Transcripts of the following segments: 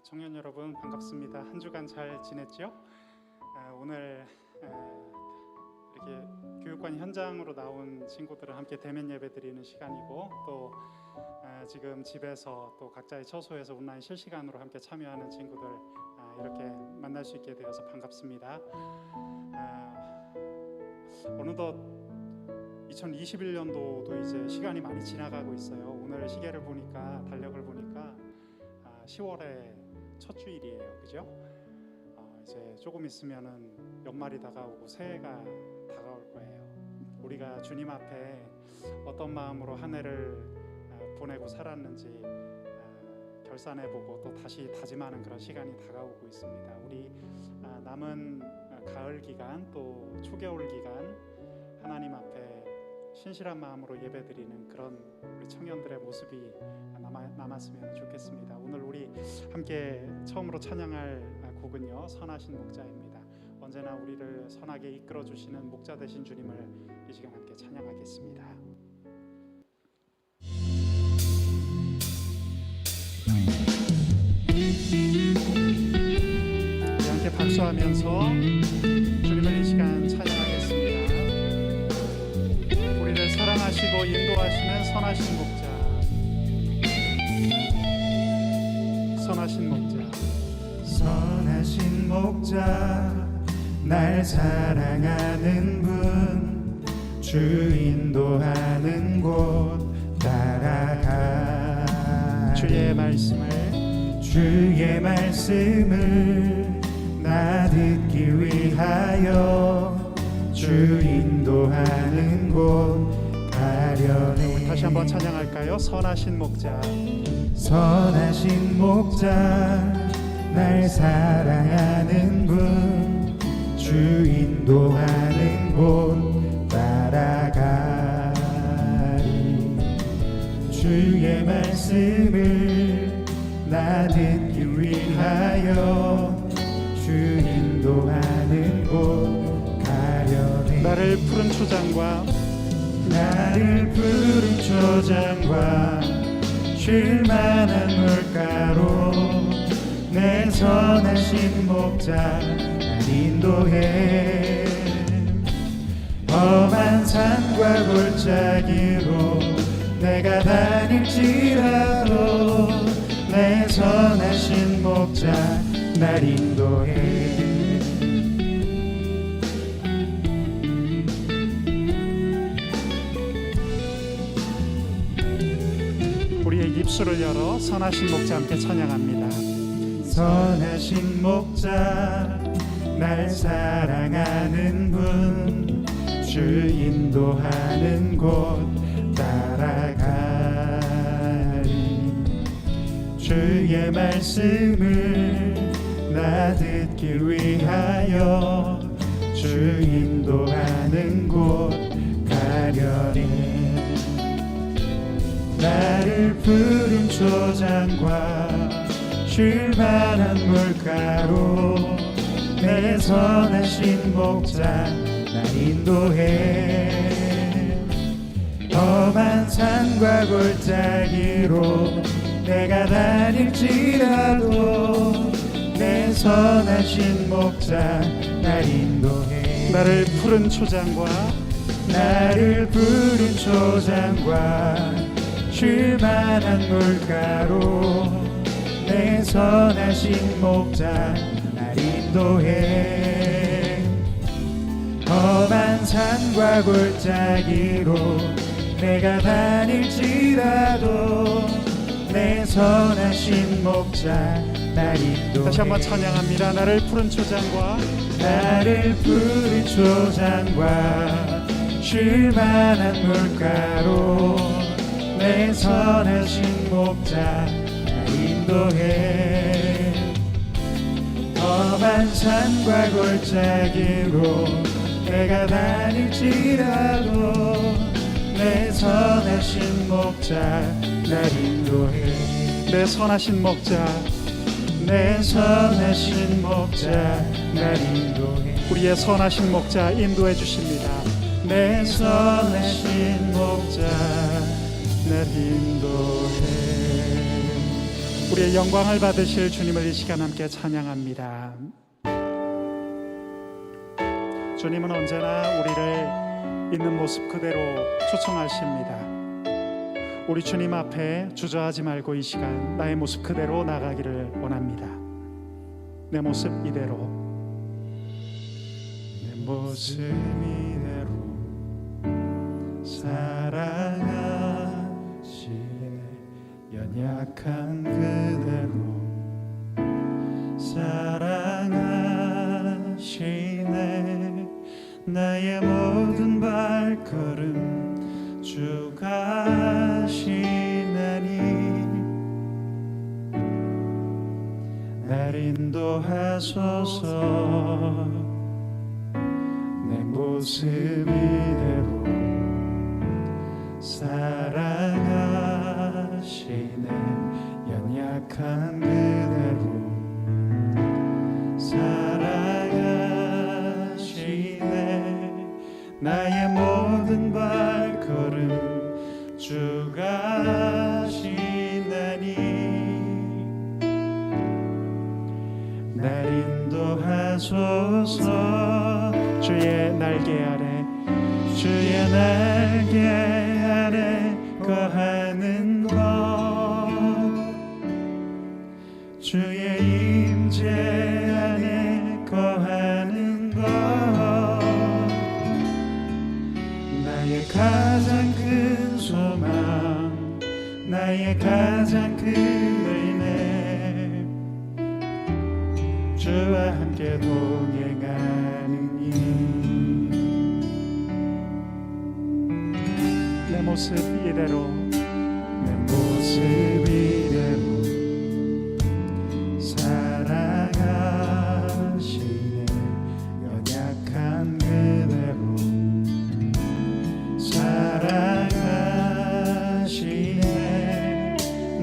청년 여러분 반갑습니다. 한 주간 잘 지냈죠? 오늘 이렇게 교육관 현장으로 나온 친구들은 함께 대면 예배 드리는 시간이고 또 지금 집에서 또 각자의 처소에서 온라인 실시간으로 함께 참여하는 친구들 이렇게 만날 수 있게 되어서 반갑습니다. 어느덧 2021년도도 이제 시간이 많이 지나가고 있어요. 오늘 시계를 보니까 달력을 보니까 10월의 첫 주일이에요. 그죠? 이제 조금 있으면은 연말이 다가오고 새해가 다가올 거예요. 우리가 주님 앞에 어떤 마음으로 한 해를 보내고 살았는지 결산해보고 또 다시 다짐하는 그런 시간이 다가오고 있습니다. 우리 남은 가을 기간 또 초겨울 기간 하나님 앞에 신실한 마음으로 예배드리는 그런 우리 청년들의 모습이 남았으면 좋겠습니다. 오늘 우리 함께 처음으로 찬양할 곡은요, 선하신 목자입니다. 언제나 우리를 선하게 이끌어 주시는 목자 되신 주님을 이 시간 함께 찬양하겠습니다. 우리 함께 박수하면서 주님을 이 시간 찬양하겠습니다. 우리를 사랑하시고 인도하시는 선하신 목자, 선하신 목자, 선하신 목자, 날 사랑하는 분, 주 인도하는 곳 따라가. 주의 말씀을 나 듣기 위하여 주 인도하는 곳 가려네. 우리 다시 한번 찬양할까요? 선하신 목자, 선하신 목자, 날 사랑하는 분, 주 인도하는 곳 따라가리. 주의 말씀을 나 듣기 위하여 주 인도하는 곳 가려네. 나를 푸른 초장과 쉴만한 물가로 내 선하신 목자 날 인도해. 험한 산과 골짜기로 내가 다닐지라도 내 선하신 목자 날 인도해. 우리의 입술을 열어 선하신 목자 함께 찬양합니다. 선하신 목자, 날 사랑하는 분, 주 인도하는 곳 따라가리. 주의 말씀을 나 듣기 위하여 주 인도하는 곳 가려니. 나를 푸른 초장과 쉴만한 물가로 내 선하신 목자 날 인도해. 험한 산과 골짜기로 내가 다닐지라도 내 선하신 목자 날 인도해. 나를 푸른 초장과 쉴만한 물가로 내 선하신 목자 날 인도해. 험한 산과 골짜기로 내가 다닐지라도 내 선하신 목자 날 인도해. 다시 한번 찬양합니다. 나를 푸른 초장과 쉴만한 물가로 내 선하신 목자 날 인도해. 험한 산과 골짜기로 내가 다닐지라도 내 선하신 목자 날 인도해. 내 선하신 목자, 날 인도해. 우리의 선하신 목자 인도해 주십니다. 내 선하신 목자 날 인도해. 우리의 영광을 받으실 주님을 이 시간 함께 찬양합니다. 주님은 언제나 우리를 있는 모습 그대로 초청하십니다. 우리 주님 앞에 주저하지 말고 이 시간 나의 모습 그대로 나가기를 원합니다. 내 모습 이대로, 내 모습 이대로 사랑하시네. 연약한 그대로 사랑하시네. 나의 모든 발걸음 주가 하시나니 날 인도하소서. 내 모습 이대로 사랑하시네. 연약한 그대로 사랑하시네. 나의 모든 발걸음 주가 하시나니 날 인도하소서. 주의 날개 아래, 주의 날개 아래 거하는 것, 주의 임재 안에 거하는 것, 나의 가장 큰 소망, 나의 가장 큰 은혜, 주와 함께 동행하는 일. 내 모습 이대로, 내 모습 이대로 사랑하시네. 연약한 그대로 사랑하시네.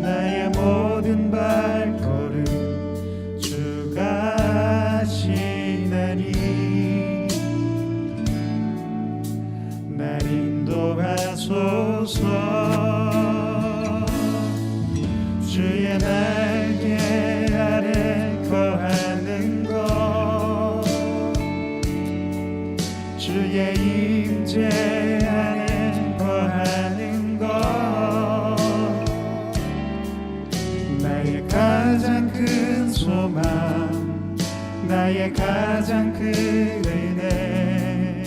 나의 모든 발걸음 주가 하시나니 날 인도하소서. 주의 날개 아래 거하는 것, 주의 임재 안에 거하는 것, 나의 가장 큰 소망, 나의 가장 큰 은혜,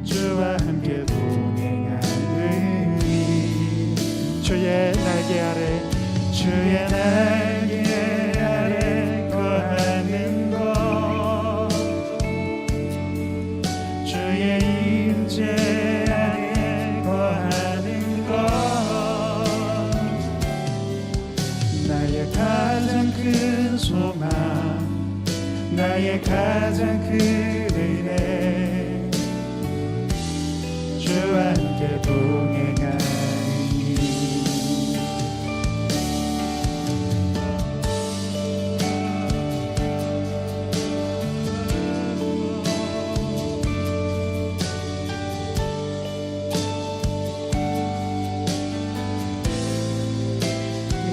주와 함께 동행하는 일. 주의 날개 아래, 주의 날개 아래 거하는 것, 주의 임재 안에 거하는 것, 나의 가장 큰 소망, 나의 가장 큰 은혜, 주와 함께 동행하는 일.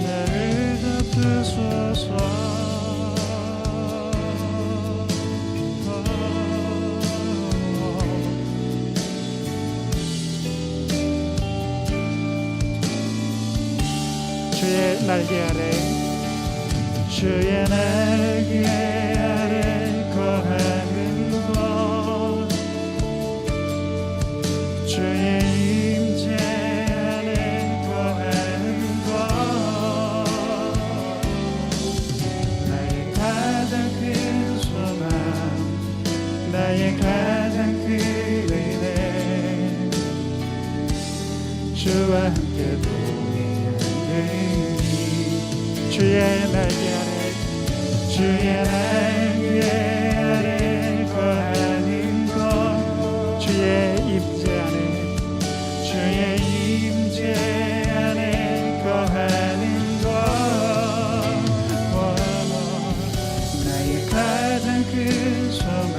나를 덮으소서. 주의 날개 아래, 주의 날개 아래 거하는 것, 주의 임재 안에 거하는 것, 나의 가장 큰 소망, 나의 가장 큰 은혜, 주와 함께 동행하는 주의 날개 아래, 주의 날개 아래 거하는 것, 주의 임재 안에, 주의 임재 안에 거하는 것, 나의 가장 큰 소망,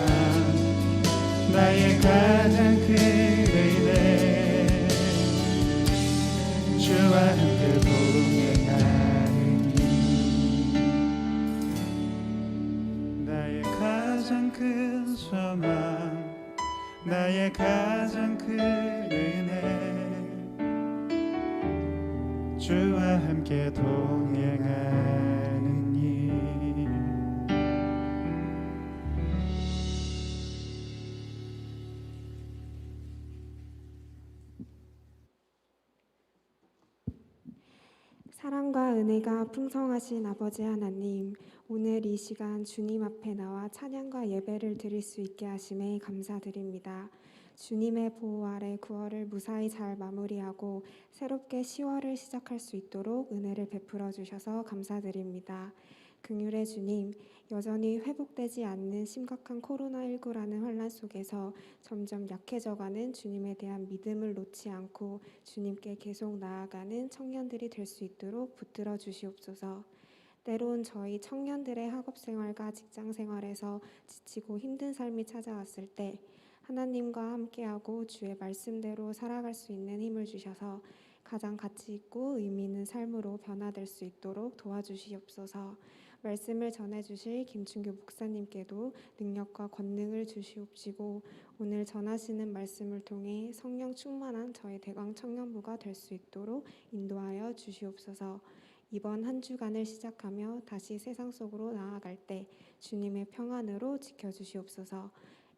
나의 가장 큰 은혜, 주와 함께 동행하는 나의 가장 큰 은혜 주와 함께 동행하는 일. 사랑과 은혜가 풍성하신 아버지 하나님, 오늘 이 시간 주님 앞에 나와 찬양과 예배를 드릴 수 있게 하심에 감사드립니다. 주님의 보호 아래 9월을 무사히 잘 마무리하고 새롭게 10월을 시작할 수 있도록 은혜를 베풀어 주셔서 감사드립니다. 긍휼의 주님, 여전히 회복되지 않는 심각한 코로나19라는 혼란 속에서 점점 약해져가는 주님에 대한 믿음을 놓지 않고 주님께 계속 나아가는 청년들이 될 수 있도록 붙들어 주시옵소서. 때론 저희 청년들의 학업생활과 직장생활에서 지치고 힘든 삶이 찾아왔을 때 하나님과 함께하고 주의 말씀대로 살아갈 수 있는 힘을 주셔서 가장 가치 있고 의미 있는 삶으로 변화될 수 있도록 도와주시옵소서. 말씀을 전해주실 김춘규 목사님께도 능력과 권능을 주시옵시고 오늘 전하시는 말씀을 통해 성령 충만한 저희 대광 청년부가 될 수 있도록 인도하여 주시옵소서. 이번 한 주간을 시작하며 다시 세상 속으로 나아갈 때 주님의 평안으로 지켜주시옵소서.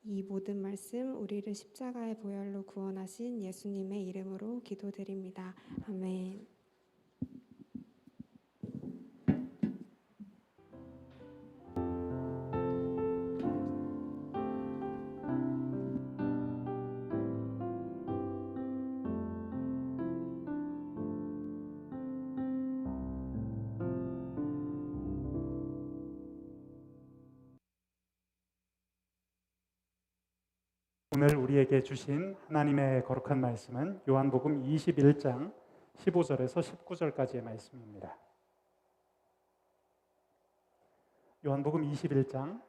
이 모든 말씀 우리를 십자가의 보혈로 구원하신 예수님의 이름으로 기도드립니다. 아멘. 오늘 우리에게 주신 하나님의 거룩한 말씀은 요한복음 21장 15절에서 19절까지의 말씀입니다. 요한복음 21장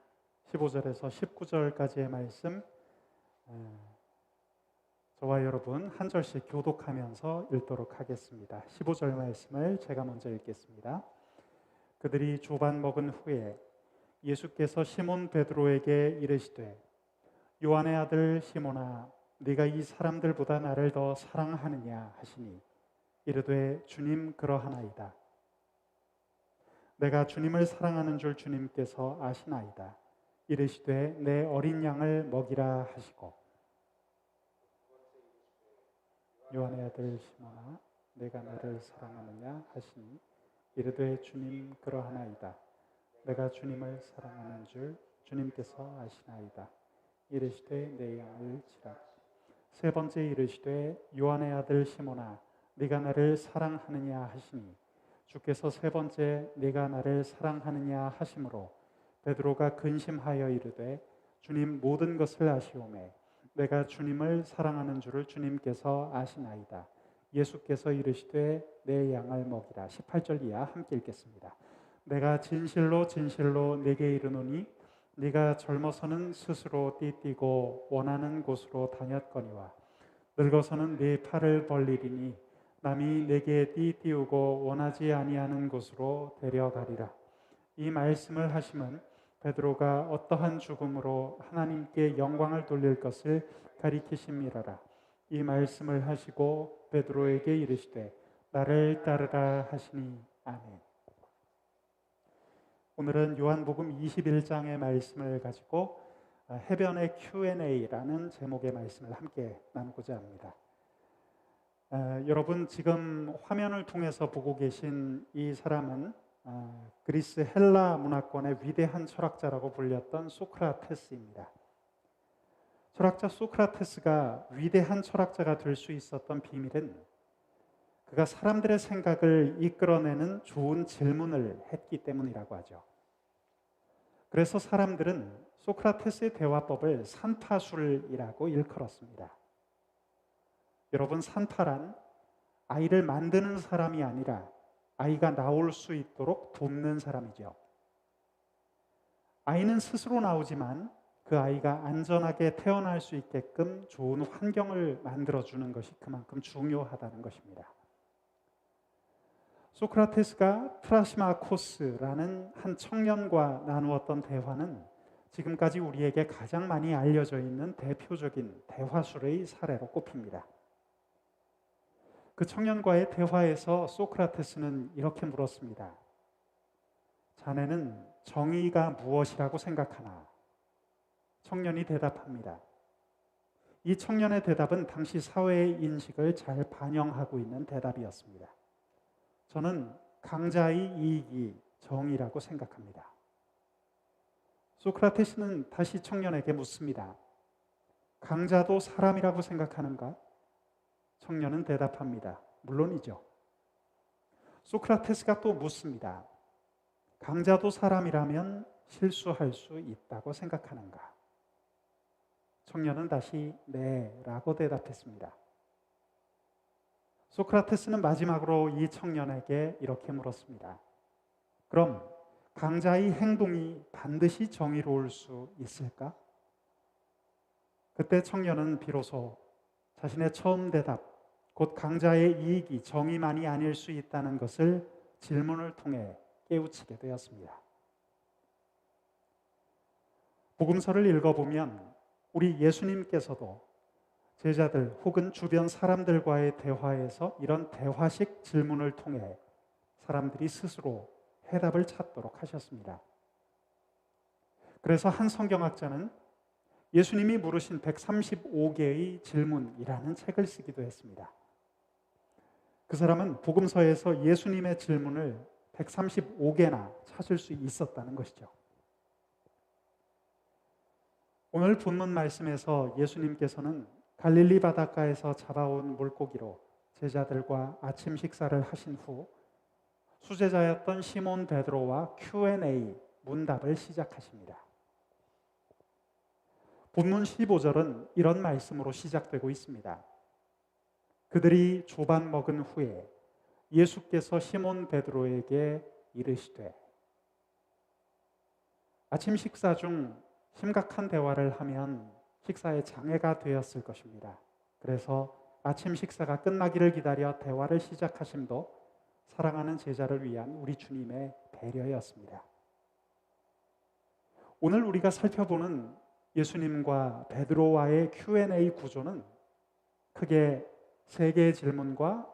15절에서 19절까지의 말씀, 저와 여러분 한 절씩 교독하면서 읽도록 하겠습니다. 15절 말씀을 제가 먼저 읽겠습니다. 그들이 조반 먹은 후에 예수께서 시몬 베드로에게 이르시되 요한의 아들 시몬아, 네가 이 사람들보다 나를 더 사랑하느냐 하시니 이르되 주님 그러하나이다. 내가 주님을 사랑하는 줄 주님께서 아시나이다. 이르시되 내 어린 양을 먹이라 하시고 요한의 아들 시몬아, 내가 나를 사랑하느냐 하시니 이르되 주님 그러하나이다. 내가 주님을 사랑하는 줄 주님께서 아시나이다. 이르시되 내 양을 치라. 세 번째 이르시되 요한의 아들 시몬아, 네가 나를 사랑하느냐 하시니 주께서 세 번째 네가 나를 사랑하느냐 하심으로 베드로가 근심하여 이르되 주님 모든 것을 아시오매 내가 주님을 사랑하는 줄을 주님께서 아시나이다. 예수께서 이르시되 내 양을 먹이라. 18절 이하 함께 읽겠습니다. 내가 진실로 진실로 네게 이르노니 네가 젊어서는 스스로 띠띠고 원하는 곳으로 다녔거니와 늙어서는 네 팔을 벌리리니 남이 네게 띠띠우고 원하지 아니하는 곳으로 데려가리라. 이 말씀을 하심은 베드로가 어떠한 죽음으로 하나님께 영광을 돌릴 것을 가리키심이라라. 이 말씀을 하시고 베드로에게 이르시되 나를 따르라 하시니 아멘. 오늘은 요한복음 21장의 말씀을 가지고 해변의 Q&A라는 제목의 말씀을 함께 나누고자 합니다. 여러분 지금 화면을 통해서 보고 계신 이 사람은 그리스 헬라 문화권의 위대한 철학자라고 불렸던 소크라테스입니다. 철학자 소크라테스가 위대한 철학자가 될 수 있었던 비밀은 그가 사람들의 생각을 이끌어내는 좋은 질문을 했기 때문이라고 하죠. 그래서 사람들은 소크라테스의 대화법을 산파술이라고 일컬었습니다. 여러분, 산파란 아이를 만드는 사람이 아니라 아이가 나올 수 있도록 돕는 사람이죠. 아이는 스스로 나오지만 그 아이가 안전하게 태어날 수 있게끔 좋은 환경을 만들어주는 것이 그만큼 중요하다는 것입니다. 소크라테스가 트라시마코스라는 한 청년과 나누었던 대화는 지금까지 우리에게 가장 많이 알려져 있는 대표적인 대화술의 사례로 꼽힙니다. 그 청년과의 대화에서 소크라테스는 이렇게 물었습니다. 자네는 정의가 무엇이라고 생각하나? 청년이 대답합니다. 이 청년의 대답은 당시 사회의 인식을 잘 반영하고 있는 대답이었습니다. 저는 강자의 이익이 정의라고 생각합니다. 소크라테스는 다시 청년에게 묻습니다. 강자도 사람이라고 생각하는가? 청년은 대답합니다. 물론이죠. 소크라테스가 또 묻습니다. 강자도 사람이라면 실수할 수 있다고 생각하는가? 청년은 다시 네 라고 대답했습니다. 소크라테스는 마지막으로 이 청년에게 이렇게 물었습니다. 그럼 강자의 행동이 반드시 정의로울 수 있을까? 그때 청년은 비로소 자신의 처음 대답, 곧 강자의 이익이 정의만이 아닐 수 있다는 것을 질문을 통해 깨우치게 되었습니다. 복음서를 읽어보면 우리 예수님께서도 제자들 혹은 주변 사람들과의 대화에서 이런 대화식 질문을 통해 사람들이 스스로 해답을 찾도록 하셨습니다. 그래서 한 성경학자는 예수님이 물으신 135개의 질문이라는 책을 쓰기도 했습니다. 그 사람은 복음서에서 예수님의 질문을 135개나 찾을 수 있었다는 것이죠. 오늘 본문 말씀에서 예수님께서는 갈릴리 바닷가에서 잡아온 물고기로 제자들과 아침 식사를 하신 후 수제자였던 시몬 베드로와 Q&A 문답을 시작하십니다. 본문 15절은 이런 말씀으로 시작되고 있습니다. 그들이 조반 먹은 후에 예수께서 시몬 베드로에게 이르시되. 아침 식사 중 심각한 대화를 하면 식사에 장애가 되었을 것입니다. 그래서 아침 식사가 끝나기를 기다려 대화를 시작하심도 사랑하는 제자를 위한 우리 주님의 배려였습니다. 오늘 우리가 살펴보는 예수님과 베드로와의 Q&A 구조는 크게 3개의 질문과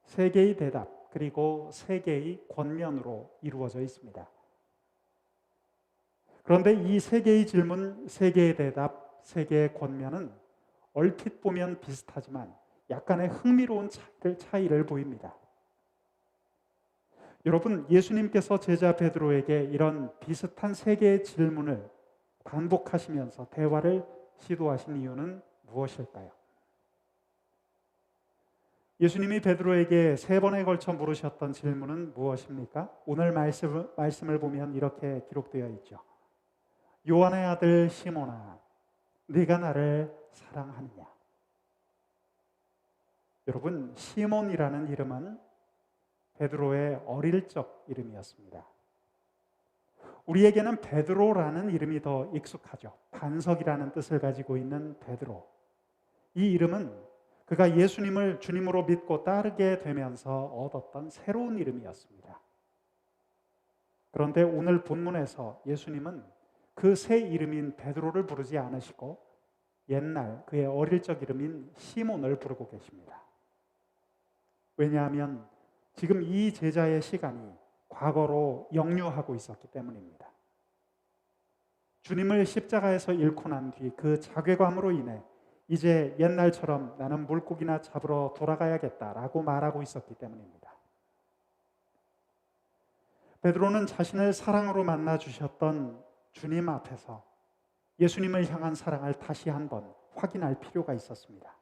3개의 대답, 그리고 3개의 권면으로 이루어져 있습니다. 그런데 이 3개의 질문, 3개의 대답, 3개의 권면은 얼핏 보면 비슷하지만 약간의 흥미로운 차이를 보입니다. 여러분, 예수님께서 제자 베드로에게 이런 비슷한 3개의 질문을 반복하시면서 대화를 시도하신 이유는 무엇일까요? 예수님이 베드로에게 3번에 걸쳐 물으셨던 질문은 무엇입니까? 오늘 말씀을 보면 이렇게 기록되어 있죠. 요한의 아들 시몬아, 네가 나를 사랑하느냐? 여러분, 시몬이라는 이름은 베드로의 어릴 적 이름이었습니다. 우리에게는 베드로라는 이름이 더 익숙하죠. 반석이라는 뜻을 가지고 있는 베드로. 이 이름은 그가 예수님을 주님으로 믿고 따르게 되면서 얻었던 새로운 이름이었습니다. 그런데 오늘 본문에서 예수님은 그 새 이름인 베드로를 부르지 않으시고 옛날 그의 어릴 적 이름인 시몬을 부르고 계십니다. 왜냐하면 지금 이 제자의 시간이 과거로 역류하고 있었기 때문입니다. 주님을 십자가에서 잃고 난 뒤 그 자괴감으로 인해 이제 옛날처럼 나는 물고기나 잡으러 돌아가야겠다라고 말하고 있었기 때문입니다. 베드로는 자신을 사랑으로 만나 주셨던 주님 앞에서 예수님을 향한 사랑을 다시 한번 확인할 필요가 있었습니다.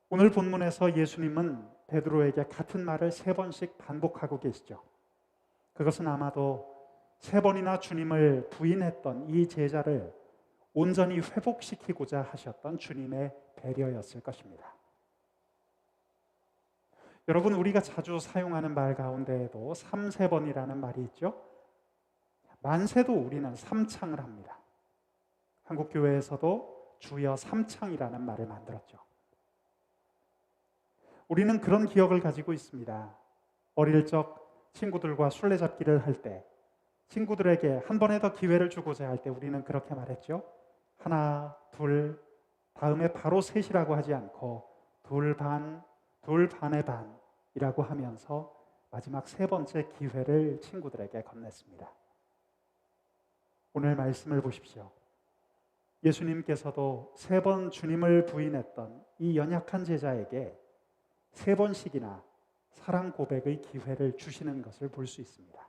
오늘 본문에서 예수님은 베드로에게 같은 말을 3번씩 반복하고 계시죠. 그것은 아마도 3번이나 주님을 부인했던 이 제자를 온전히 회복시키고자 하셨던 주님의 배려였을 것입니다. 여러분, 우리가 자주 사용하는 말 가운데에도 3세번이라는 말이 있죠. 만세도 우리는 삼창을 합니다. 한국교회에서도 주여 삼창이라는 말을 만들었죠. 우리는 그런 기억을 가지고 있습니다. 어릴 적 친구들과 술래잡기를 할 때 친구들에게 한 번에 더 기회를 주고자 할 때 우리는 그렇게 말했죠. 하나, 둘, 다음에 바로 셋이라고 하지 않고 둘 반, 둘 반의 반이라고 하면서 마지막 세 번째 기회를 친구들에게 건넸습니다. 오늘 말씀을 보십시오. 예수님께서도 세 번 주님을 부인했던 이 연약한 제자에게 세 번씩이나 사랑 고백의 기회를 주시는 것을 볼 수 있습니다.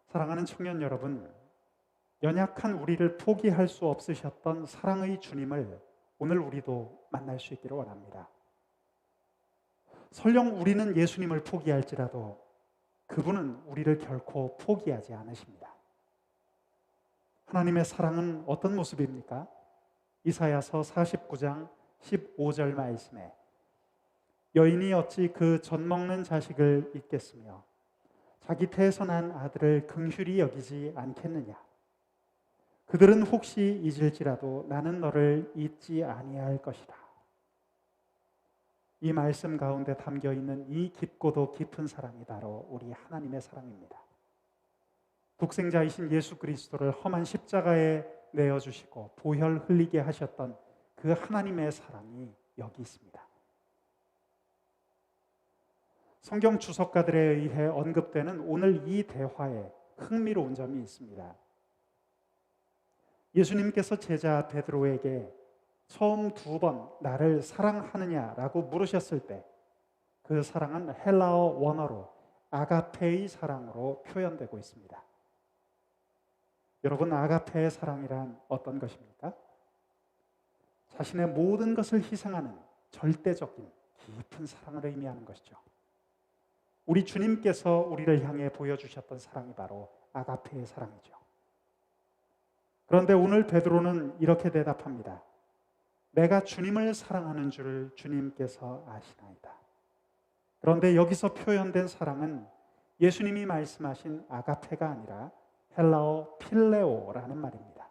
사랑하는 청년 여러분, 연약한 우리를 포기할 수 없으셨던 사랑의 주님을 오늘 우리도 만날 수 있기를 원합니다. 설령 우리는 예수님을 포기할지라도 그분은 우리를 결코 포기하지 않으십니다. 하나님의 사랑은 어떤 모습입니까? 이사야서 49장 15절 말씀에 여인이 어찌 그 젖먹는 자식을 잊겠으며 자기 태에서 난 아들을 긍휼히 여기지 않겠느냐. 그들은 혹시 잊을지라도 나는 너를 잊지 아니할 것이다. 이 말씀 가운데 담겨 있는 이 깊고도 깊은 사랑이 바로 우리 하나님의 사랑입니다. 독생자이신 예수 그리스도를 험한 십자가에 내어주시고 보혈 흘리게 하셨던 그 하나님의 사랑이 여기 있습니다. 성경 주석가들에 의해 언급되는 오늘 이 대화에 흥미로운 점이 있습니다. 예수님께서 제자 베드로에게 처음 두 번 나를 사랑하느냐라고 물으셨을 때 그 사랑은 헬라어 원어로 아가페의 사랑으로 표현되고 있습니다. 여러분, 아가페의 사랑이란 어떤 것입니까? 자신의 모든 것을 희생하는 절대적인 깊은 사랑을 의미하는 것이죠. 우리 주님께서 우리를 향해 보여주셨던 사랑이 바로 아가페의 사랑이죠. 그런데 오늘 베드로는 이렇게 대답합니다. 내가 주님을 사랑하는 줄 주님께서 아시나이다. 그런데 여기서 표현된 사랑은 예수님이 말씀하신 아가페가 아니라 헬라어 필레오라는 말입니다.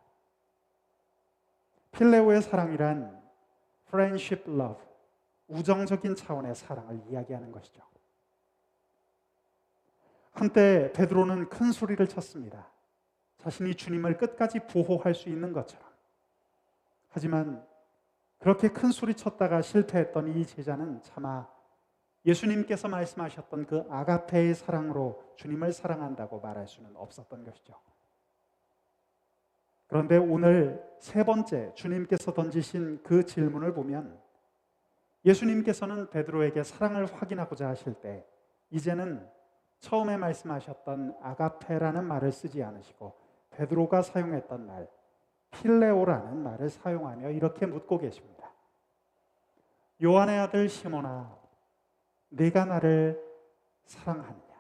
필레오의 사랑이란 friendship love, 우정적인 차원의 사랑을 이야기하는 것이죠. 한때 베드로는 큰 소리를 쳤습니다. 자신이 주님을 끝까지 보호할 수 있는 것처럼. 하지만 그렇게 큰 소리 쳤다가 실패했던 이 제자는 차마 예수님께서 말씀하셨던 그 아가페의 사랑으로 주님을 사랑한다고 말할 수는 없었던 것이죠. 그런데 오늘 세 번째 주님께서 던지신 그 질문을 보면 예수님께서는 베드로에게 사랑을 확인하고자 하실 때 이제는 처음에 말씀하셨던 아가페라는 말을 쓰지 않으시고 베드로가 사용했던 말 필레오라는 말을 사용하며 이렇게 묻고 계십니다. 요한의 아들 시몬아, 네가 나를 사랑하느냐?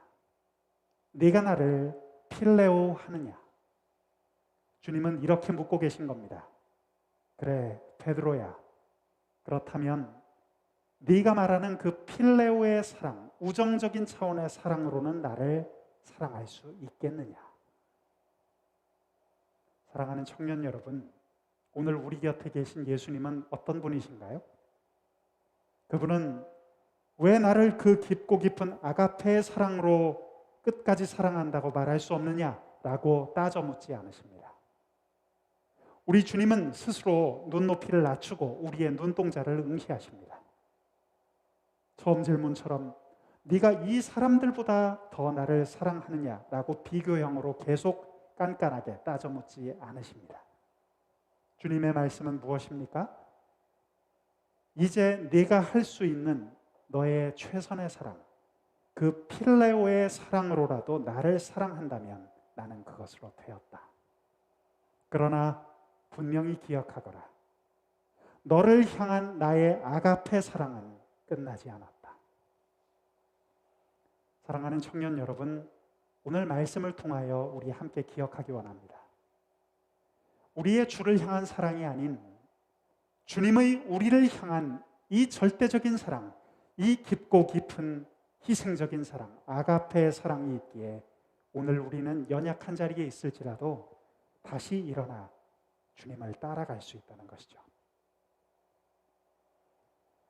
네가 나를 필레오 하느냐? 주님은 이렇게 묻고 계신 겁니다. 그래, 베드로야. 그렇다면 네가 말하는 그 필레오의 사랑, 우정적인 차원의 사랑으로는 나를 사랑할 수 있겠느냐? 사랑하는 청년 여러분, 오늘 우리 곁에 계신 예수님은 어떤 분이신가요? 그분은 왜 나를 그 깊고 깊은 아가페의 사랑으로 끝까지 사랑한다고 말할 수 없느냐라고 따져 묻지 않으십니다. 우리 주님은 스스로 눈높이를 낮추고 우리의 눈동자를 응시하십니다. 처음 질문처럼 네가 이 사람들보다 더 나를 사랑하느냐라고 비교형으로 계속 깐깐하게 따져 묻지 않으십니다. 주님의 말씀은 무엇입니까? 이제 네가 할 수 있는 너의 최선의 사랑, 그 필레오의 사랑으로라도 나를 사랑한다면 나는 그것으로 되었다. 그러나 분명히 기억하거라. 너를 향한 나의 아가페 사랑은 끝나지 않았다. 사랑하는 청년 여러분, 오늘 말씀을 통하여 우리 함께 기억하기 원합니다. 우리의 주를 향한 사랑이 아닌 주님의 우리를 향한 이 절대적인 사랑, 이 깊고 깊은 희생적인 사랑, 아가페의 사랑이 있기에 오늘 우리는 연약한 자리에 있을지라도 다시 일어나 주님을 따라갈 수 있다는 것이죠.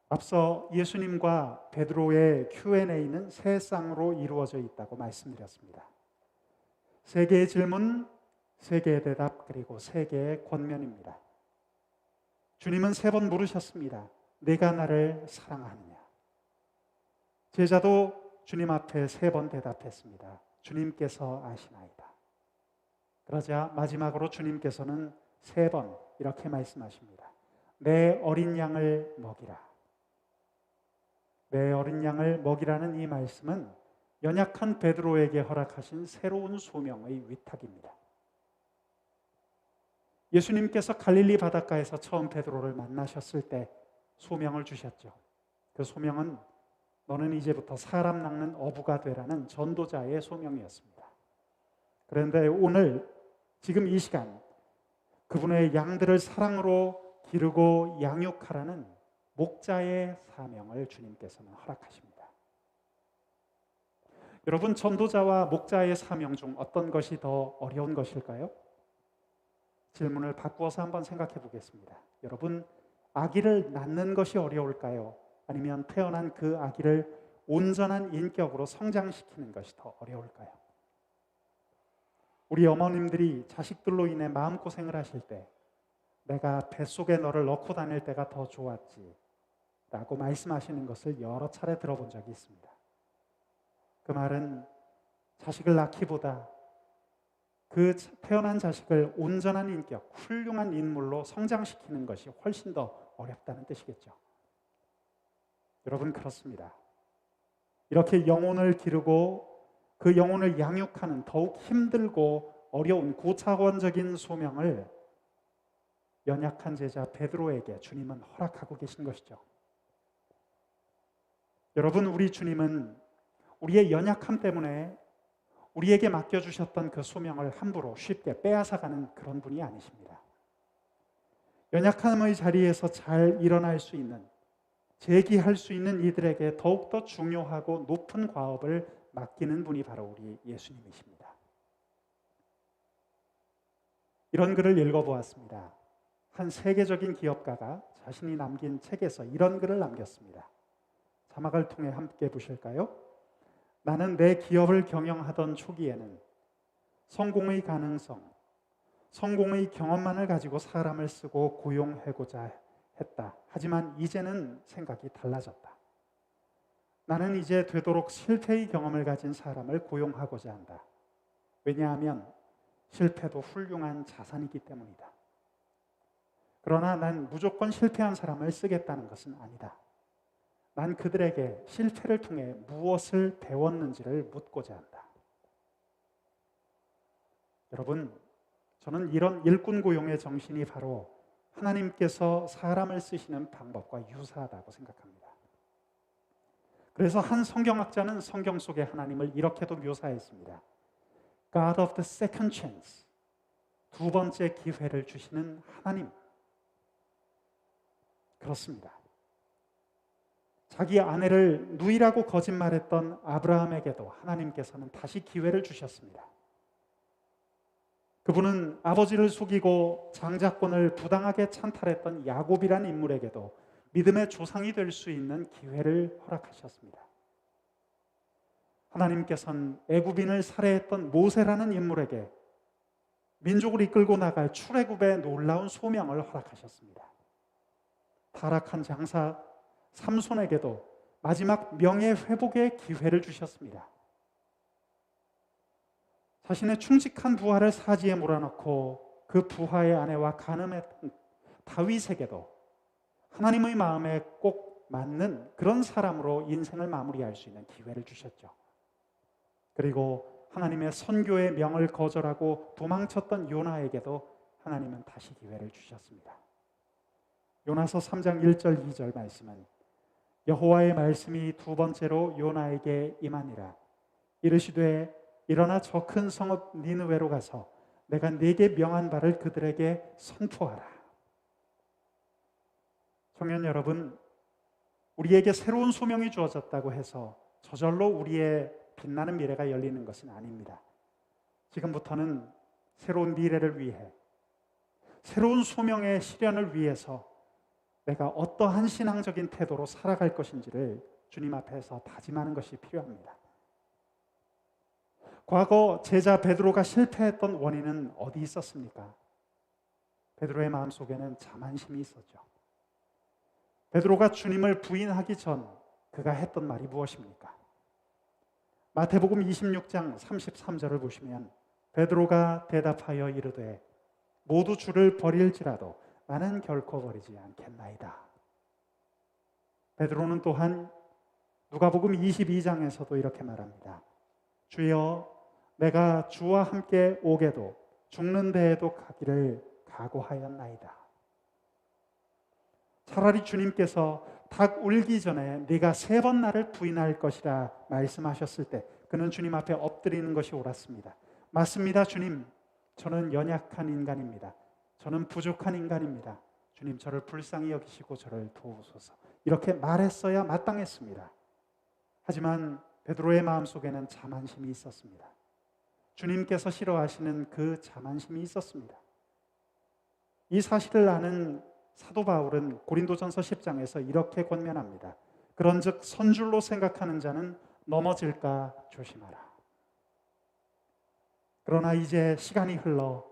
앞서 예수님과 베드로의 Q&A는 세 쌍으로 이루어져 있다고 말씀드렸습니다. 세 개의 질문, 세 개의 대답, 그리고 세 개의 권면입니다. 주님은 세 번 물으셨습니다. 내가 나를 사랑하느냐? 제자도 주님 앞에 세 번 대답했습니다. 주님께서 아시나이다. 그러자 마지막으로 주님께서는 세 번 이렇게 말씀하십니다. 내 어린 양을 먹이라. 내 어린 양을 먹이라는 이 말씀은 연약한 베드로에게 허락하신 새로운 소명의 위탁입니다. 예수님께서 갈릴리 바닷가에서 처음 베드로를 만나셨을 때 소명을 주셨죠. 그 소명은 너는 이제부터 사람 낚는 어부가 되라는 전도자의 소명이었습니다. 그런데 오늘 지금 이 시간 그분의 양들을 사랑으로 기르고 양육하라는 목자의 사명을 주님께서는 허락하십니다. 여러분, 전도자와 목자의 사명 중 어떤 것이 더 어려운 것일까요? 질문을 바꾸어서 한번 생각해 보겠습니다. 여러분, 아기를 낳는 것이 어려울까요? 아니면 태어난 그 아기를 온전한 인격으로 성장시키는 것이 더 어려울까요? 우리 어머님들이 자식들로 인해 마음고생을 하실 때 내가 뱃속에 너를 넣고 다닐 때가 더 좋았지 라고 말씀하시는 것을 여러 차례 들어본 적이 있습니다. 그 말은 자식을 낳기보다 그 태어난 자식을 온전한 인격, 훌륭한 인물로 성장시키는 것이 훨씬 더 어렵다는 뜻이겠죠. 여러분, 그렇습니다. 이렇게 영혼을 기르고 그 영혼을 양육하는 더욱 힘들고 어려운 고차원적인 소명을 연약한 제자 베드로에게 주님은 허락하고 계신 것이죠. 여러분, 우리 주님은 우리의 연약함 때문에 우리에게 맡겨주셨던 그 소명을 함부로 쉽게 빼앗아가는 그런 분이 아니십니다. 연약함의 자리에서 잘 일어날 수 있는, 재기할 수 있는 이들에게 더욱더 중요하고 높은 과업을 맡기는 분이 바로 우리 예수님이십니다. 이런 글을 읽어보았습니다. 한 세계적인 기업가가 자신이 남긴 책에서 이런 글을 남겼습니다. 자막을 통해 함께 보실까요? 나는 내 기업을 경영하던 초기에는 성공의 가능성, 성공의 경험만을 가지고 사람을 쓰고 고용하고자 했다. 하지만 이제는 생각이 달라졌다. 나는 이제 되도록 실패의 경험을 가진 사람을 고용하고자 한다. 왜냐하면 실패도 훌륭한 자산이기 때문이다. 그러나 난 무조건 실패한 사람을 쓰겠다는 것은 아니다. 난 그들에게 실패를 통해 무엇을 배웠는지를 묻고자 한다. 여러분, 저는 이런 일꾼 고용의 정신이 바로 하나님께서 사람을 쓰시는 방법과 유사하다고 생각합니다. 그래서 한 성경학자는 성경 속의 하나님을 이렇게도 묘사했습니다. God of the second chance. 두 번째 기회를 주시는 하나님. 그렇습니다. 자기 아내를 누이라고 거짓말했던 아브라함에게도 하나님께서는 다시 기회를 주셨습니다. 그분은 아버지를 속이고 장자권을 부당하게 찬탈했던 야곱이란 인물에게도 믿음의 조상이 될 수 있는 기회를 허락하셨습니다. 하나님께서는 애굽인을 살해했던 모세라는 인물에게 민족을 이끌고 나갈 출애굽의 놀라운 소명을 허락하셨습니다. 타락한 장사 삼손에게도 마지막 명예 회복의 기회를 주셨습니다. 자신의 충직한 부하를 사지에 몰아넣고 그 부하의 아내와 간음했던 다윗에게도 하나님의 마음에 꼭 맞는 그런 사람으로 인생을 마무리할 수 있는 기회를 주셨죠. 그리고 하나님의 선교의 명을 거절하고 도망쳤던 요나에게도 하나님은 다시 기회를 주셨습니다. 요나서 3장 1절 2절 말씀은 여호와의 말씀이 두 번째로 요나에게 임하니라. 이르시되 일어나 저 큰 성읍 니느웨로 가서 내가 네게 명한 바를 그들에게 선포하라. 청년 여러분, 우리에게 새로운 소명이 주어졌다고 해서 저절로 우리의 빛나는 미래가 열리는 것은 아닙니다. 지금부터는 새로운 미래를 위해, 새로운 소명의 실현을 위해서 내가 어떠한 신앙적인 태도로 살아갈 것인지를 주님 앞에서 다짐하는 것이 필요합니다. 과거 제자 베드로가 실패했던 원인은 어디 있었습니까? 베드로의 마음속에는 자만심이 있었죠. 베드로가 주님을 부인하기 전 그가 했던 말이 무엇입니까? 마태복음 26장 33절을 보시면 베드로가 대답하여 이르되 모두 주를 버릴지라도 나는 결코 버리지 않겠나이다. 베드로는 또한 누가복음 22장에서도 이렇게 말합니다. 주여 내가 주와 함께 오게도 죽는 데에도 가기를 각오하였나이다. 차라리 주님께서 닭 울기 전에 네가 3번 나를 부인할 것이라 말씀하셨을 때 그는 주님 앞에 엎드리는 것이 옳았습니다. 맞습니다, 주님. 저는 연약한 인간입니다. 저는 부족한 인간입니다. 주님, 저를 불쌍히 여기시고 저를 도우소서. 이렇게 말했어야 마땅했습니다. 하지만 베드로의 마음속에는 자만심이 있었습니다. 주님께서 싫어하시는 그 자만심이 있었습니다. 이 사실을 아는 사도 바울은 고린도전서 10장에서 이렇게 권면합니다. 그런즉 선줄로 생각하는 자는 넘어질까 조심하라. 그러나 이제 시간이 흘러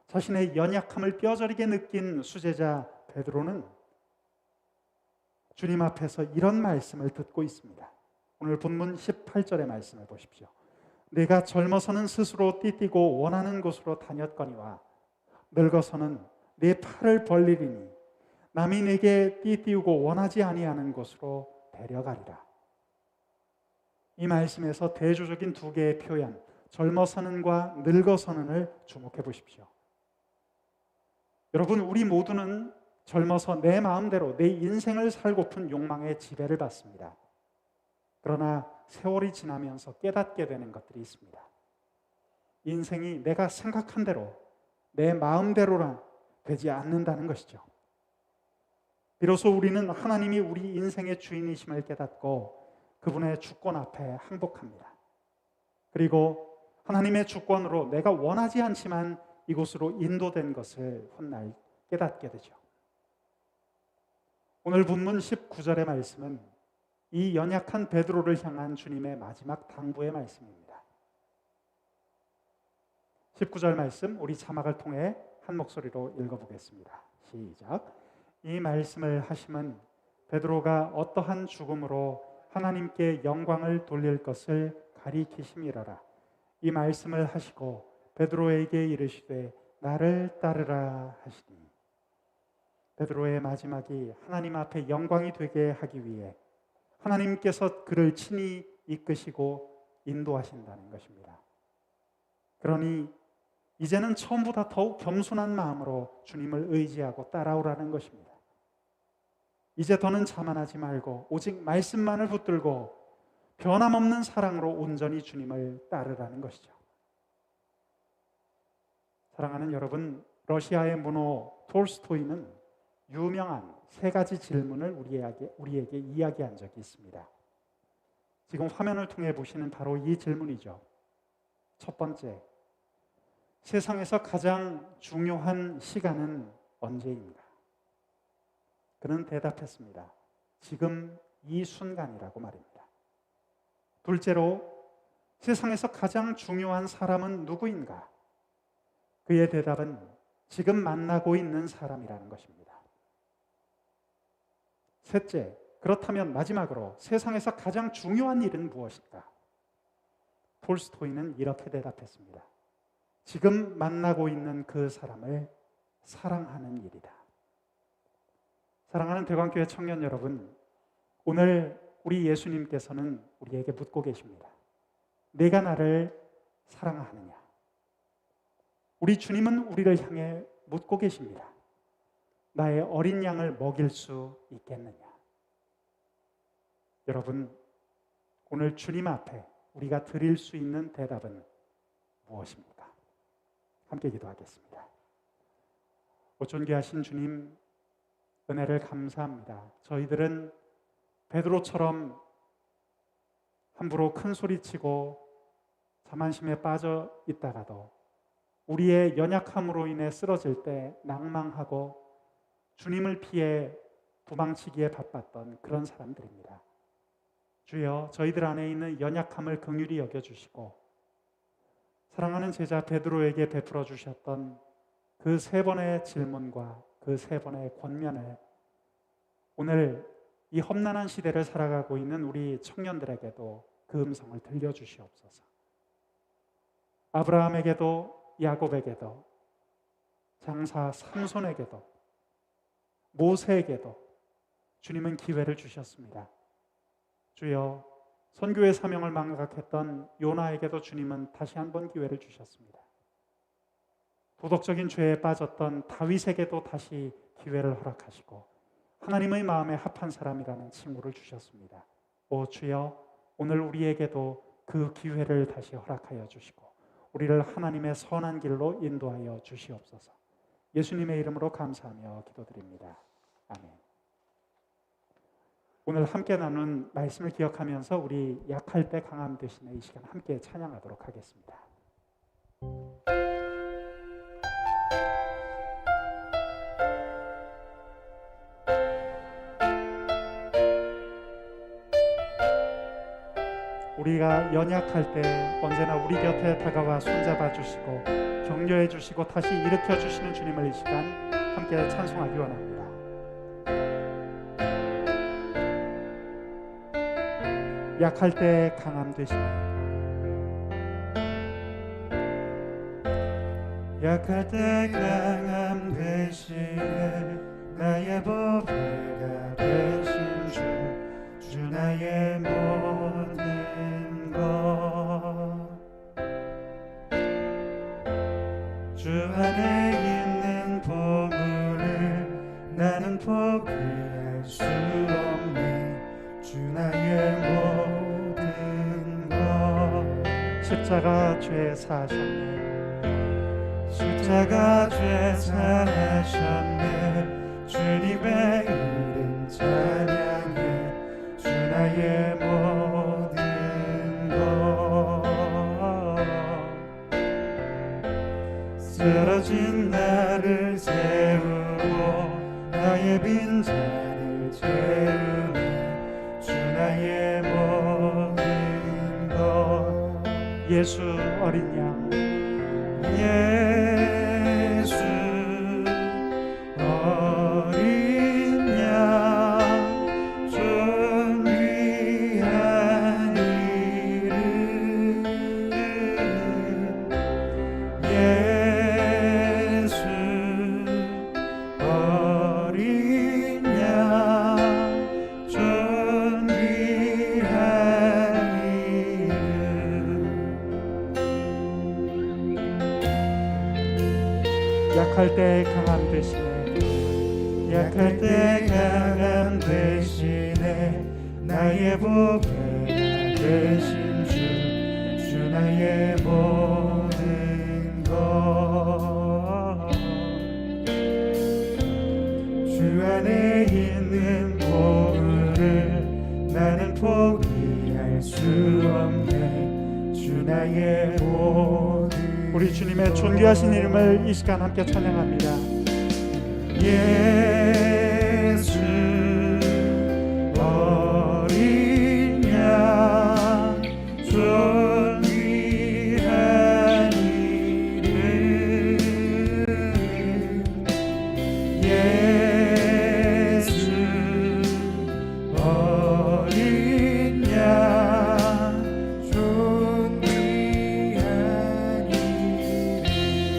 자신의 연약함을 뼈저리게 느낀 수제자 베드로는 주님 앞에서 이런 말씀을 듣고 있습니다. 오늘 본문 18절의 말씀을 보십시오. 내가 젊어서는 스스로 띠띠고 원하는 곳으로 다녔거니와 늙어서는 내 팔을 벌리리니 남이 내게 띠띠우고 원하지 아니하는 곳으로 데려가리라. 이 말씀에서 대조적인 2개의 표현, 젊어서는과 늙어서는을 주목해 보십시오. 여러분, 우리 모두는 젊어서 내 마음대로 내 인생을 살고픈 욕망에 지배를 받습니다. 그러나 세월이 지나면서 깨닫게 되는 것들이 있습니다. 인생이 내가 생각한 대로 내 마음대로란 되지 않는다는 것이죠. 비로소 우리는 하나님이 우리 인생의 주인이심을 깨닫고 그분의 주권 앞에 항복합니다. 그리고 하나님의 주권으로 내가 원하지 않지만 이곳으로 인도된 것을 훗날 깨닫게 되죠. 오늘 본문 19절의 말씀은 이 연약한 베드로를 향한 주님의 마지막 당부의 말씀입니다. 19절 말씀 우리 자막을 통해 한 목소리로 읽어보겠습니다. 시작. 이 말씀을 하심은 베드로가 어떠한 죽음으로 하나님께 영광을 돌릴 것을 가리키심이라라. 이 말씀을 하시고 베드로에게 이르시되 나를 따르라 하시니. 베드로의 마지막이 하나님 앞에 영광이 되게 하기 위해 하나님께서 그를 친히 이끄시고 인도하신다는 것입니다. 그러니 이제는 처음보다 더욱 겸손한 마음으로 주님을 의지하고 따라오라는 것입니다. 이제 더는 자만하지 말고 오직 말씀만을 붙들고 변함없는 사랑으로 온전히 주님을 따르라는 것이죠. 사랑하는 여러분, 러시아의 문호 톨스토이는 유명한 3가지 질문을 우리에게 이야기한 적이 있습니다. 지금 화면을 통해 보시는 바로 이 질문이죠. 첫 번째, 세상에서 가장 중요한 시간은 언제인가? 그는 대답했습니다. 지금 이 순간이라고 말입니다. 둘째로, 세상에서 가장 중요한 사람은 누구인가? 그의 대답은 지금 만나고 있는 사람이라는 것입니다. 셋째, 그렇다면 마지막으로 세상에서 가장 중요한 일은 무엇일까? 톨스토이는 이렇게 대답했습니다. 지금 만나고 있는 그 사람을 사랑하는 일이다. 사랑하는 대광교회 청년 여러분, 오늘 우리 예수님께서는 우리에게 묻고 계십니다. 내가 나를 사랑하느냐? 우리 주님은 우리를 향해 묻고 계십니다. 나의 어린 양을 먹일 수 있겠느냐? 여러분, 오늘 주님 앞에 우리가 드릴 수 있는 대답은 무엇입니까? 함께 기도하겠습니다. 오 존귀하신 주님, 은혜를 감사합니다. 저희들은 베드로처럼 함부로 큰 소리치고 자만심에 빠져 있다가도 우리의 연약함으로 인해 쓰러질 때 낭망하고 주님을 피해 도망치기에 바빴던 그런 사람들입니다. 주여, 저희들 안에 있는 연약함을 긍휼히 여겨주시고 사랑하는 제자 베드로에게 베풀어 주셨던 그 세 번의 질문과 그 세 번의 권면을 오늘 이 험난한 시대를 살아가고 있는 우리 청년들에게도 그 음성을 들려주시옵소서. 아브라함에게도 야곱에게도 장사 삼손에게도 모세에게도 주님은 기회를 주셨습니다. 주여, 선교의 사명을 망각했던 요나에게도 주님은 다시 한번 기회를 주셨습니다. 도덕적인 죄에 빠졌던 다윗에게도 다시 기회를 허락하시고 하나님의 마음에 합한 사람이라는 칭호를 주셨습니다. 오 주여, 오늘 우리에게도 그 기회를 다시 허락하여 주시고 우리를 하나님의 선한 길로 인도하여 주시옵소서. 예수님의 이름으로 감사하며 기도드립니다. 아멘. 오늘 함께 나눈 말씀을 기억하면서 우리 약할 때 강함 되시네 이 시간 함께 찬양하도록 하겠습니다. 우리가 연약할 때 언제나 우리 곁에 다가와 손잡아 주시고 격려해 주시고 다시 일으켜 주시는 주님을 이 시간 함께 찬송하기 원합니다. 약할 때 강함 되시네, 약할 때 강함 되시네, 나의 보배가 되신 주 나의 모든 것. 주 안에 있는 보물을 나는 포기할 수 없네, 주 나의 모든 것. 십자가 죄 사하셨네, 십자가 죄 사하셨네, 주님의 이름 찬양해, 주 나의 모든 것. 쓰러진 나를 세우고 나의 빈잔을 채우네, 주 나의 모든 것. 예수 어린 양, 예수 어린 양, 존귀한 이름. 예수 어린 양, 존귀한 이름. 약할 때 강함 되시네, 약할 때 강함 되시네, 나의 보배가 되신 주 나의 모든 것. 주 안에 있는 보물을 나는 포기할 수 없네, 주 나의 모든. 우리 주님의 존귀하신 이름을 이 시간 함께 찬양합니다. 예수 어린 양, 존귀한 이름.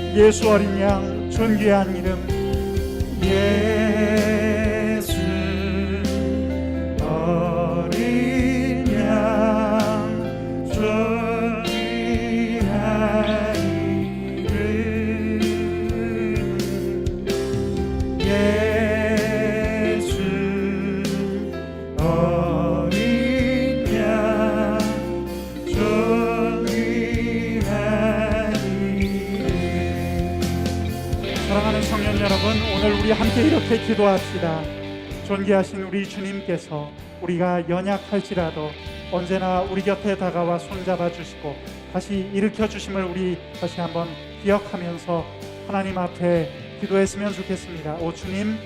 예수 어린 양, 존귀한 이름. 예수 어린 양, 존귀한 이름. 예수 어린 양, 존귀한 이름. 예수 어린 양, 존귀한 이름. 사랑하는 청년 여러분, 오늘 우리 함께 이렇게 기도합시다. 존귀하신 우리 주님께서 우리가 연약할지라도 언제나 우리 곁에 다가와 손잡아 주시고 다시 일으켜 주심을 우리 다시 한번 기억하면서 하나님 앞에 기도했으면 좋겠습니다. 오 주님,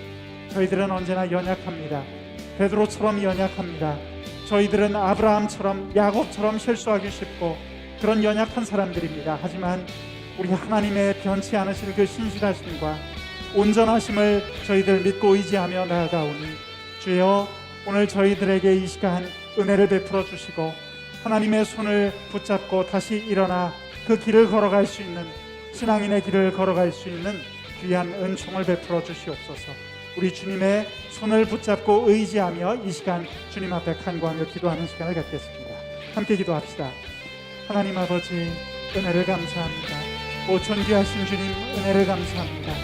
저희들은 언제나 연약합니다. 베드로처럼 연약합니다. 저희들은 아브라함처럼 야곱처럼 실수하기 쉽고 그런 연약한 사람들입니다. 하지만 우리 하나님의 변치 않으실 그 신실하심과 온전하심을 저희들 믿고 의지하며 나아가오니 주여 오늘 저희들에게 이 시간 은혜를 베풀어 주시고 하나님의 손을 붙잡고 다시 일어나 그 길을 걸어갈 수 있는 신앙인의 길을 걸어갈 수 있는 귀한 은총을 베풀어 주시옵소서. 우리 주님의 손을 붙잡고 의지하며 이 시간 주님 앞에 간구하며 기도하는 시간을 갖겠습니다. 함께 기도합시다. 하나님 아버지 은혜를 감사합니다. 오 존귀하신 주님 은혜를 감사합니다.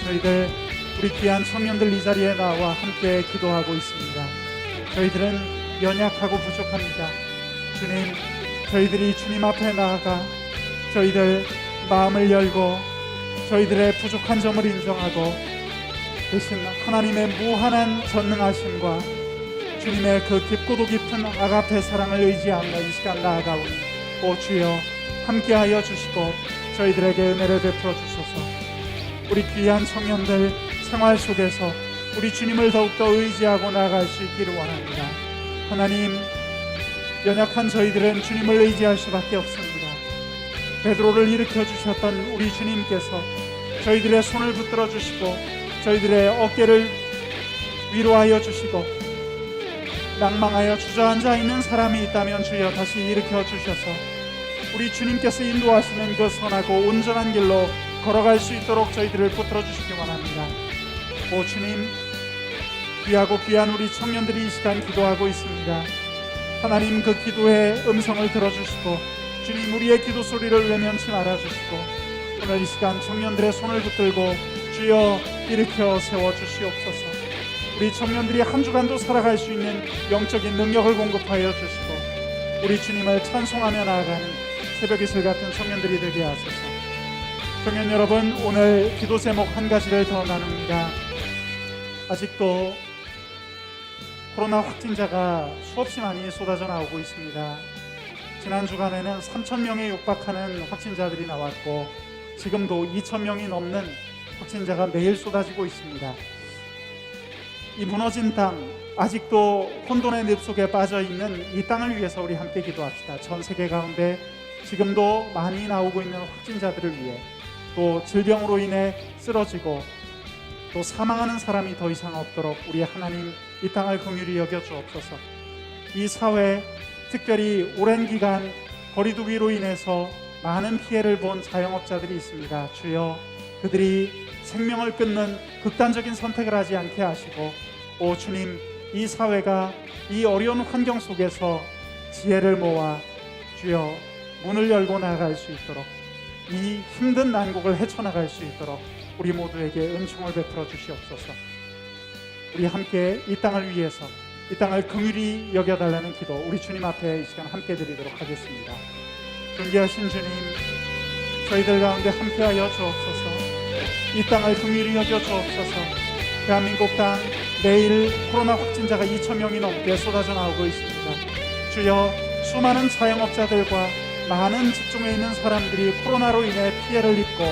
저희들 우리 귀한 청년들 이 자리에 나와 함께 기도하고 있습니다. 저희들은 연약하고 부족합니다. 주님, 저희들이 주님 앞에 나아가 저희들 마음을 열고 저희들의 부족한 점을 인정하고 대신 하나님의 무한한 전능하심과 주님의 그 깊고도 깊은 아가페 사랑을 의지하며 이 시간 나아가오니 오 주여 함께하여 주시고 저희들에게 은혜를 베풀어 주소서. 우리 귀한 청년들 생활 속에서 우리 주님을 더욱더 의지하고 나아갈 수 있기를 원합니다. 하나님, 연약한 저희들은 주님을 의지할 수밖에 없습니다. 베드로를 일으켜 주셨던 우리 주님께서 저희들의 손을 붙들어 주시고 저희들의 어깨를 위로하여 주시고 낭망하여 주저앉아 있는 사람이 있다면 주여 다시 일으켜 주셔서 우리 주님께서 인도하시는 그 선하고 온전한 길로 걸어갈 수 있도록 저희들을 붙들어 주시기 원합니다. 오 주님, 귀하고 귀한 우리 청년들이 이 시간 기도하고 있습니다. 하나님 그 기도의 음성을 들어주시고 주님 우리의 기도 소리를 외면치 말아주시고 오늘 이 시간 청년들의 손을 붙들고 주여 일으켜 세워주시옵소서. 우리 청년들이 한 주간도 살아갈 수 있는 영적인 능력을 공급하여 주시고 우리 주님을 찬송하며 나아가는 새벽 이슬 같은 청년들이 되게 하소서. 청년 여러분, 오늘 기도 제목 한 가지를 더 나눕니다. 아직도 코로나 확진자가 수없이 많이 쏟아져 나오고 있습니다. 지난 주간에는 3,000명에 육박하는 확진자들이 나왔고 지금도 2,000명이 넘는 확진자가 매일 쏟아지고 있습니다. 이 무너진 땅, 아직도 혼돈의 늪 속에 빠져있는 이 땅을 위해서 우리 함께 기도합시다. 전 세계 가운데 지금도 많이 나오고 있는 확진자들을 위해, 또 질병으로 인해 쓰러지고 또 사망하는 사람이 더 이상 없도록 우리 하나님 이 땅을 긍휼히 여겨 주옵소서. 이 사회, 특별히 오랜 기간 거리두기로 인해서 많은 피해를 본 자영업자들이 있습니다. 주여, 그들이 생명을 끊는 극단적인 선택을 하지 않게 하시고 오 주님, 이 사회가 이 어려운 환경 속에서 지혜를 모아 주여 문을 열고 나아갈 수 있도록, 이 힘든 난국을 헤쳐나갈 수 있도록 우리 모두에게 은총을 베풀어 주시옵소서. 우리 함께 이 땅을 위해서, 이 땅을 긍휼히 여겨달라는 기도 우리 주님 앞에 이 시간 함께 드리도록 하겠습니다. 존귀하신 주님, 저희들 가운데 함께하여 주옵소서. 이 땅을 긍휼히 여겨 주옵소서. 대한민국 땅 매일 코로나 확진자가 2,000명이 넘게 쏟아져 나오고 있습니다. 주여, 수많은 자영업자들과 많은 직종에 있는 사람들이 코로나로 인해 피해를 입고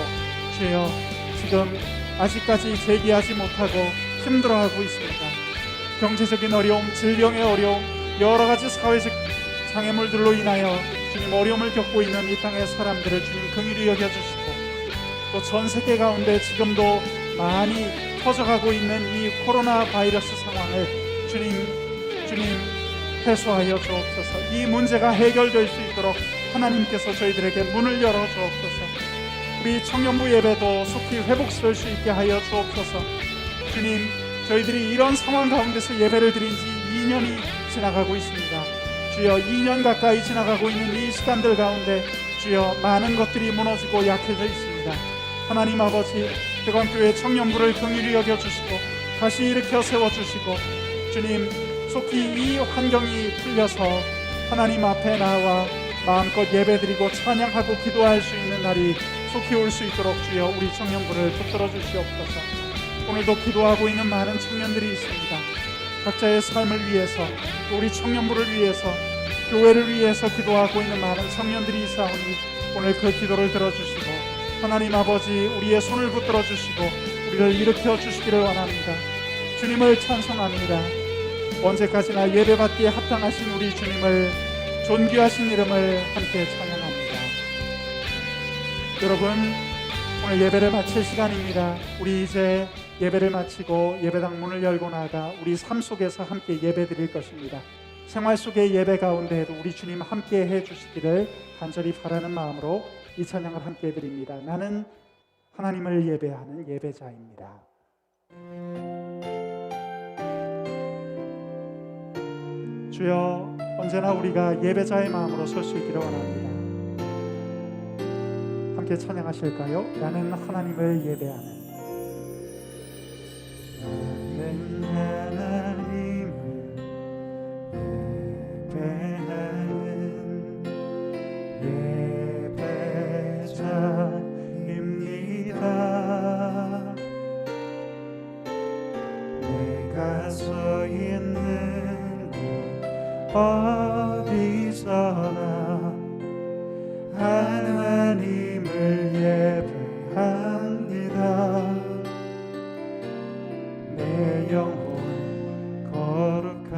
주여 지금 아직까지 재기하지 못하고 힘들어하고 있습니다. 경제적인 어려움, 질병의 어려움, 여러 가지 사회적 장애물들로 인하여 주님 어려움을 겪고 있는 이 땅의 사람들을 주님 긍휼히 여겨주시고 또 전 세계 가운데 지금도 많이 퍼져가고 있는 이 코로나 바이러스 상황을 주님 해소하여 주옵소서. 이 문제가 해결될 수 있도록 하나님께서 저희들에게 문을 열어 주옵소서. 우리 청년부 예배도 속히 회복될 수 있게 하여 주옵소서. 주님, 저희들이 이런 상황 가운데서 예배를 드린 지 2년이 지나가고 있습니다. 주여, 2년 가까이 지나가고 있는 이 시간들 가운데 주여 많은 것들이 무너지고 약해져 있습니다. 하나님 아버지, 대광교회 청년부를 긍휼히 여겨주시고 다시 일으켜 세워주시고 주님, 속히 이 환경이 풀려서 하나님 앞에 나와 마음껏 예배드리고 찬양하고 기도할 수 있는 날이 속히 올 수 있도록 주여 우리 청년부를 붙들어 주시옵소서. 오늘도 기도하고 있는 많은 청년들이 있습니다. 각자의 삶을 위해서, 또 우리 청년부를 위해서, 교회를 위해서 기도하고 있는 많은 청년들이 있사오니 오늘 그 기도를 들어주시고 하나님 아버지, 우리의 손을 붙들어 주시고 우리를 일으켜 주시기를 원합니다. 주님을 찬송합니다. 언제까지나 예배받기에 합당하신 우리 주님을, 존귀하신 이름을 함께 찬양합니다. 여러분, 오늘 예배를 마칠 시간입니다. 우리 이제 예배를 마치고 예배당 문을 열고 나가 우리 삶 속에서 함께 예배 드릴 것입니다. 생활 속의 예배 가운데에도 우리 주님 함께 해 주시기를 간절히 바라는 마음으로 이 찬양을 함께 드립니다. 나는 하나님을 예배하는 예배자입니다. 주여, 언제나 우리가 예배자의 마음으로 설 수 있기를 원합니다. 함께 찬양하실까요? 나는 하나님을 예배하는. 나는 하나님을 예배하는 예배자입니다. 내가 서 있는 곳 어디서나 하나님을 예배합니다. 내 영혼 거룩한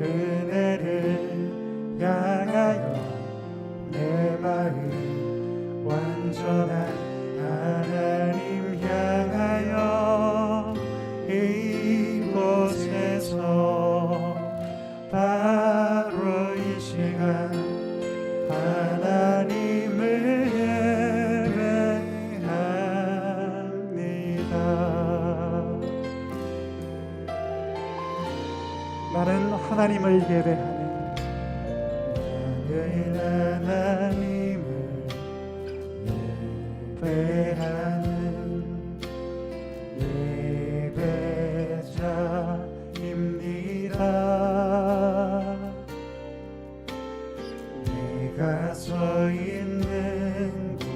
은혜를 향하여 내 마음 완전한 하나님 향하여 이곳에서 바로 이 시간 하나님을 예배합니다. 나는 하나님을 예배하는. 나는 하나님을 예배하는 예배자입니다. 내가 서 있는 곳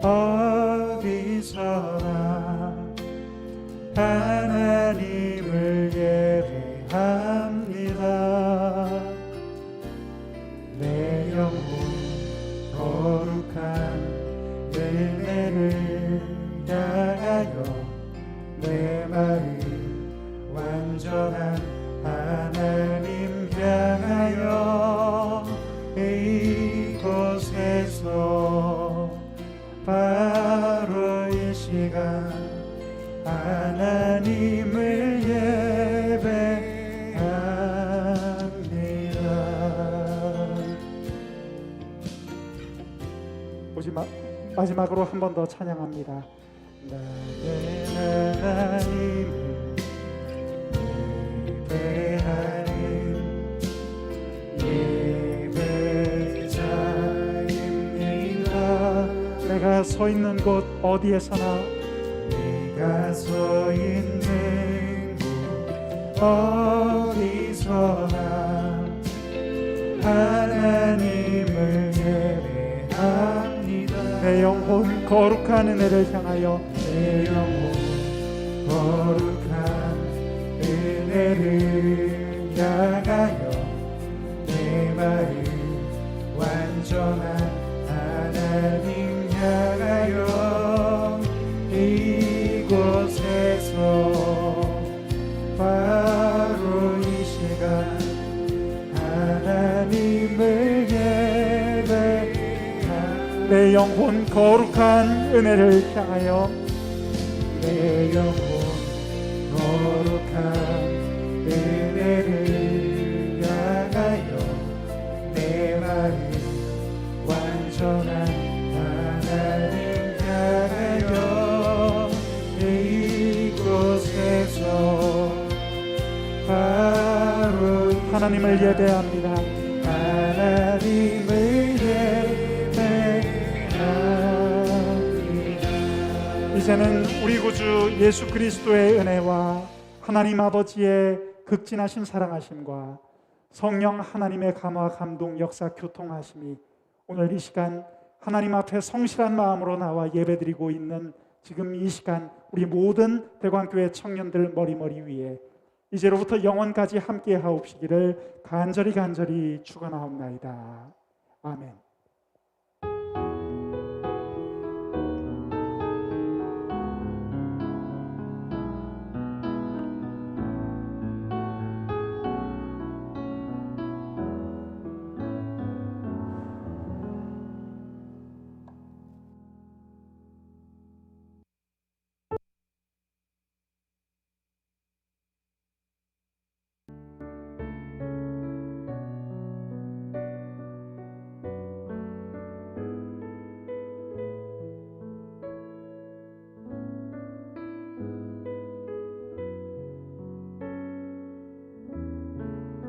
어디서나 하나님을 예배합니다. 내 영혼 거룩한 은혜를 향하여 내 마음 완전한 하나님 향하여 이곳에서 바로 이 시간 하나님을 예배합니다. 마지막으로 한 번 더 찬양합니다. 나는 하나님을 예배하는 예배자입니다. 내가 서 있는 곳 어디에서나 내가 서 있는 곳 어디서나 하나님을 예배합니다. 내 영혼 거룩한 은혜를 향하여 내 영혼 거룩한 은혜를 향하여 내 마음 완전한 하나님 향하여 이곳에서 바로 이 시간 하나님을 예배합니다. 내 영혼 거룩한 은혜를 향하여 내 영혼 거룩한 은혜를 향하여 내 마음 완전한 하나님 향하여 이곳에서 바로 하나님을 예배합니다. 하나님을 이제는 우리 구주 예수 그리스도의 은혜와 하나님 아버지의 극진하신 사랑하심과 성령 하나님의 감화 감동 역사 교통하심이 오늘 이 시간 하나님 앞에 성실한 마음으로 나와 예배드리고 있는 지금 이 시간 우리 모든 대광교회 청년들 머리머리 위에 이제로부터 영원까지 함께 하옵시기를 간절히 축원하옵나이다. 아멘.